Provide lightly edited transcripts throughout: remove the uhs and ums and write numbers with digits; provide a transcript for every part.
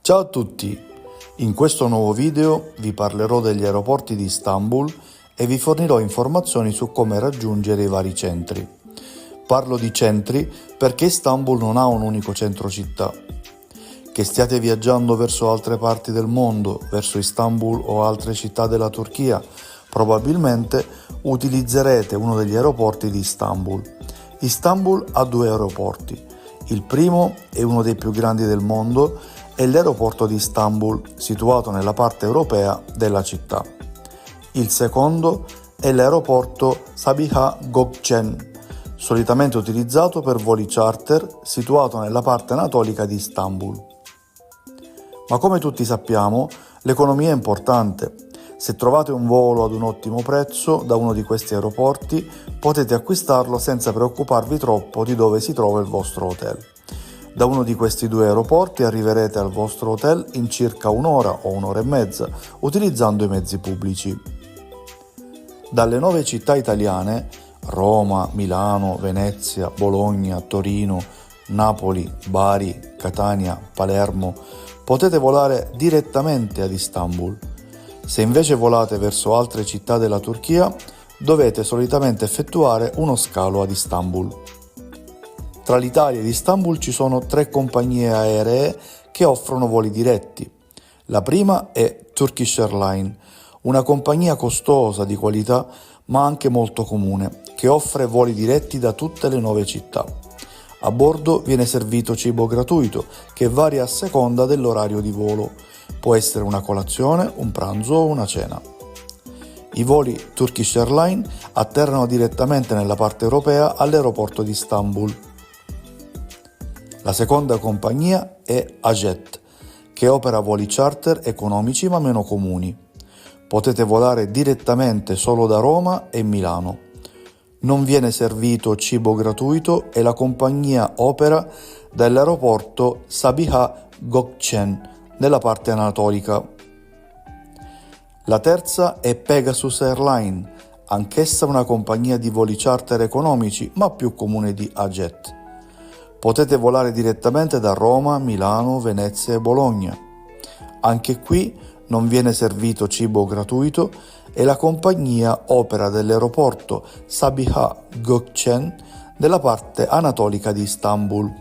Ciao a tutti! In questo nuovo video vi parlerò degli aeroporti di Istanbul e vi fornirò informazioni su come raggiungere i vari centri. Parlo di centri perché Istanbul non ha un unico centro città. Che stiate viaggiando verso altre parti del mondo, verso Istanbul o altre città della Turchia, probabilmente utilizzerete uno degli aeroporti di Istanbul. Istanbul ha due aeroporti. Il primo è uno dei più grandi del mondo, è l'aeroporto di Istanbul, situato nella parte europea della città. Il secondo è l'aeroporto Sabiha Gökçen, solitamente utilizzato per voli charter, situato nella parte anatolica di Istanbul. Ma come tutti sappiamo, l'economia è importante. Se trovate un volo ad un ottimo prezzo da uno di questi aeroporti, potete acquistarlo senza preoccuparvi troppo di dove si trova il vostro hotel. Da uno di questi due aeroporti arriverete al vostro hotel in circa un'ora o un'ora e mezza, utilizzando i mezzi pubblici. Dalle 9 città italiane, Roma, Milano, Venezia, Bologna, Torino, Napoli, Bari, Catania, Palermo, potete volare direttamente ad Istanbul. Se invece volate verso altre città della Turchia, dovete solitamente effettuare uno scalo ad Istanbul. Tra l'Italia ed Istanbul ci sono 3 compagnie aeree che offrono voli diretti. La prima è Turkish Airlines, una compagnia costosa, di qualità, ma anche molto comune, che offre voli diretti da tutte le 9 città. A bordo viene servito cibo gratuito, che varia a seconda dell'orario di volo. Può essere una colazione, un pranzo o una cena. I voli Turkish Airlines atterrano direttamente nella parte europea all'aeroporto di Istanbul. La seconda compagnia è Ajet, che opera voli charter economici ma meno comuni. Potete volare direttamente solo da Roma e Milano. Non viene servito cibo gratuito e la compagnia opera dall'aeroporto Sabiha Gökçen nella parte anatolica. La terza è Pegasus Airlines, anch'essa una compagnia di voli charter economici ma più comune di Ajet. Potete volare direttamente da Roma, Milano, Venezia e Bologna. Anche qui non viene servito cibo gratuito e la compagnia opera dall'aeroporto Sabiha Gökçen nella parte anatolica di Istanbul.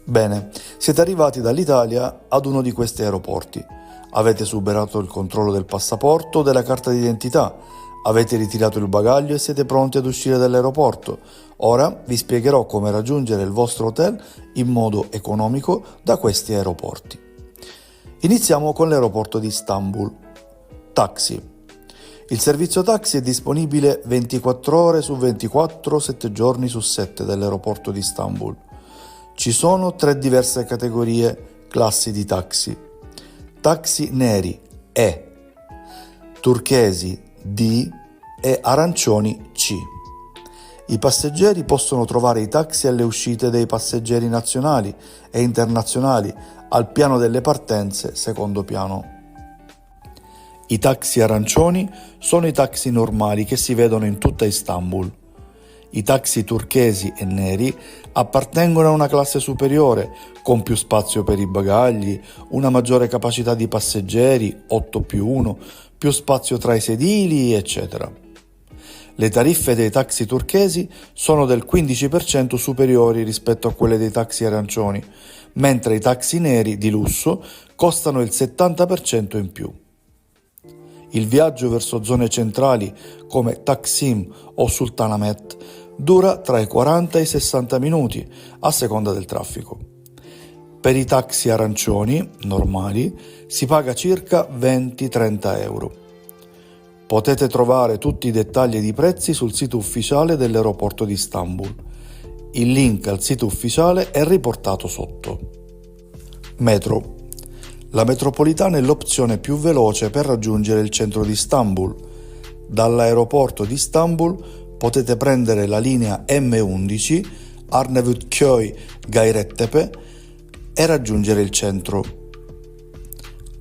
Bene, siete arrivati dall'Italia ad uno di questi aeroporti. Avete superato il controllo del passaporto o della carta d'identità. Avete ritirato il bagaglio e siete pronti ad uscire dall'aeroporto. Ora vi spiegherò come raggiungere il vostro hotel in modo economico da questi aeroporti. Iniziamo con l'aeroporto di Istanbul. Taxi. Il servizio taxi è disponibile 24 ore su 24, 7 giorni su 7 dall'aeroporto di Istanbul. Ci sono 3 diverse categorie, classi di taxi. Taxi neri E, turchesi D e arancioni C. I passeggeri possono trovare i taxi alle uscite dei passeggeri nazionali e internazionali al piano delle partenze, secondo piano. I taxi arancioni sono i taxi normali che si vedono in tutta Istanbul. I taxi turchesi e neri appartengono a una classe superiore, con più spazio per i bagagli, una maggiore capacità di passeggeri, 8+1, più spazio tra i sedili, eccetera. Le tariffe dei taxi turchesi sono del 15% superiori rispetto a quelle dei taxi arancioni, mentre i taxi neri di lusso costano il 70% in più. Il viaggio verso zone centrali come Taksim o Sultanahmet dura tra i 40 e i 60 minuti, a seconda del traffico. Per i taxi arancioni, normali, si paga circa 20-30 euro. Potete trovare tutti i dettagli ed i prezzi sul sito ufficiale dell'aeroporto di Istanbul. Il link al sito ufficiale è riportato sotto. Metro. La metropolitana è l'opzione più veloce per raggiungere il centro di Istanbul. Dall'aeroporto di Istanbul potete prendere la linea M11 Arnavutköy-Gayrettepe e raggiungere il centro.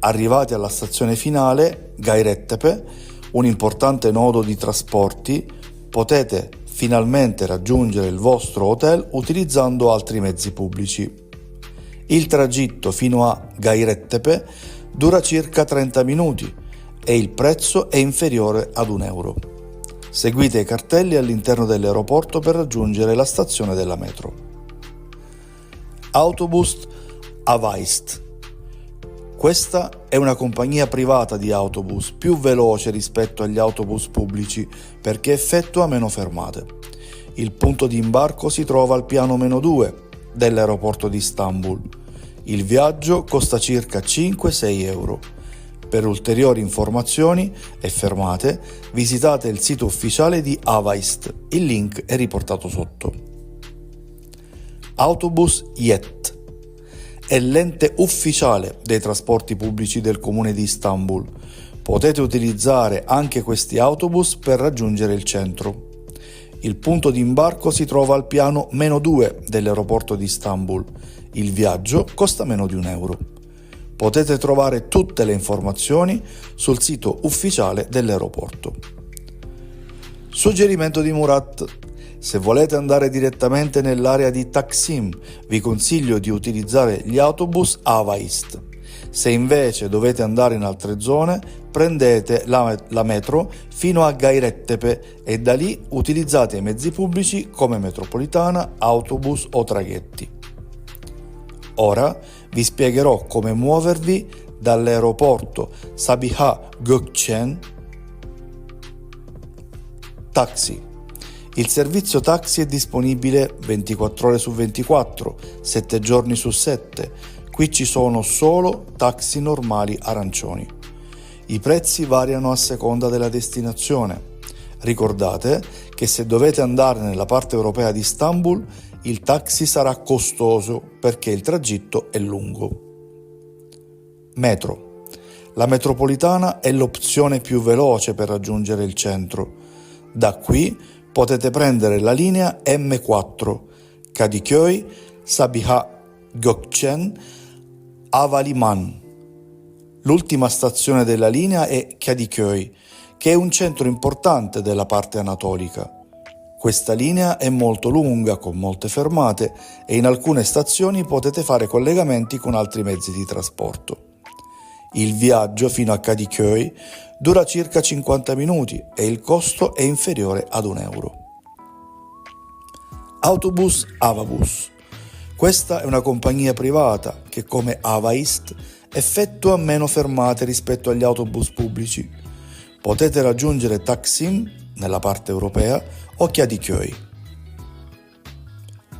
Arrivati alla stazione finale, Gayrettepe, un importante nodo di trasporti, potete finalmente raggiungere il vostro hotel utilizzando altri mezzi pubblici. Il tragitto fino a Gayrettepe dura circa 30 minuti e il prezzo è inferiore ad €1. Seguite i cartelli all'interno dell'aeroporto per raggiungere la stazione della metro. Autobus Avaist. Questa è una compagnia privata di autobus più veloce rispetto agli autobus pubblici perché effettua meno fermate. Il punto di imbarco si trova al piano -2 dell'aeroporto di Istanbul. Il viaggio costa circa 5-6 euro. Per ulteriori informazioni e fermate visitate il sito ufficiale di Avaist, il link è riportato sotto. Autobus Yet è l'ente ufficiale dei trasporti pubblici del comune di Istanbul. Potete utilizzare anche questi autobus per raggiungere il centro. Il punto di imbarco si trova al piano -2 dell'aeroporto di Istanbul. Il viaggio costa meno di €1. Potete trovare tutte le informazioni sul sito ufficiale dell'aeroporto. Suggerimento di Murat. Se volete andare direttamente nell'area di Taksim, vi consiglio di utilizzare gli autobus Avaist. Se invece dovete andare in altre zone, prendete la metro fino a Gayrettepe e da lì utilizzate i mezzi pubblici come metropolitana, autobus o traghetti. Ora vi spiegherò come muovervi dall'aeroporto Sabiha Gökçen Taxi. Il servizio taxi è disponibile 24 ore su 24, 7 giorni su 7. Qui ci sono solo taxi normali arancioni. I prezzi variano a seconda della destinazione. Ricordate che se dovete andare nella parte europea di Istanbul, il taxi sarà costoso perché il tragitto è lungo. Metro. La metropolitana è l'opzione più veloce per raggiungere il centro. Da qui potete prendere la linea M4, Kadıköy, Sabiha Gökçen, Havaliman. L'ultima stazione della linea è Kadıköy, che è un centro importante della parte anatolica. Questa linea è molto lunga, con molte fermate, e in alcune stazioni potete fare collegamenti con altri mezzi di trasporto. Il viaggio fino a Kadıköy dura circa 50 minuti e il costo è inferiore ad €1. Autobus Avabus. Questa è una compagnia privata che, come Avaist, effettua meno fermate rispetto agli autobus pubblici. Potete raggiungere Taksim, nella parte europea, o Kadıköy.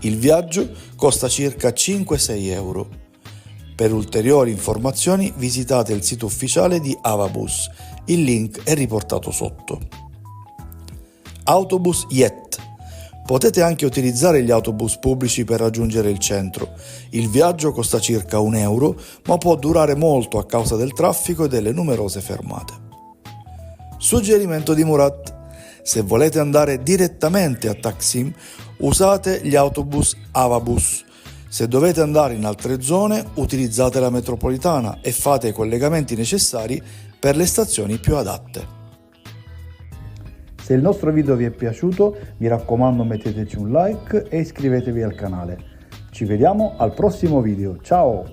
Il viaggio costa circa 5-6 euro. Per ulteriori informazioni visitate il sito ufficiale di Avabus, il link è riportato sotto. Autobus Yet. Potete anche utilizzare gli autobus pubblici per raggiungere il centro. Il viaggio costa circa €1, ma può durare molto a causa del traffico e delle numerose fermate. Suggerimento di Murat. Se volete andare direttamente a Taksim, usate gli autobus Avabus. Se dovete andare in altre zone, utilizzate la metropolitana e fate i collegamenti necessari per le stazioni più adatte. Se il nostro video vi è piaciuto, mi raccomando metteteci un like e iscrivetevi al canale. Ci vediamo al prossimo video, ciao!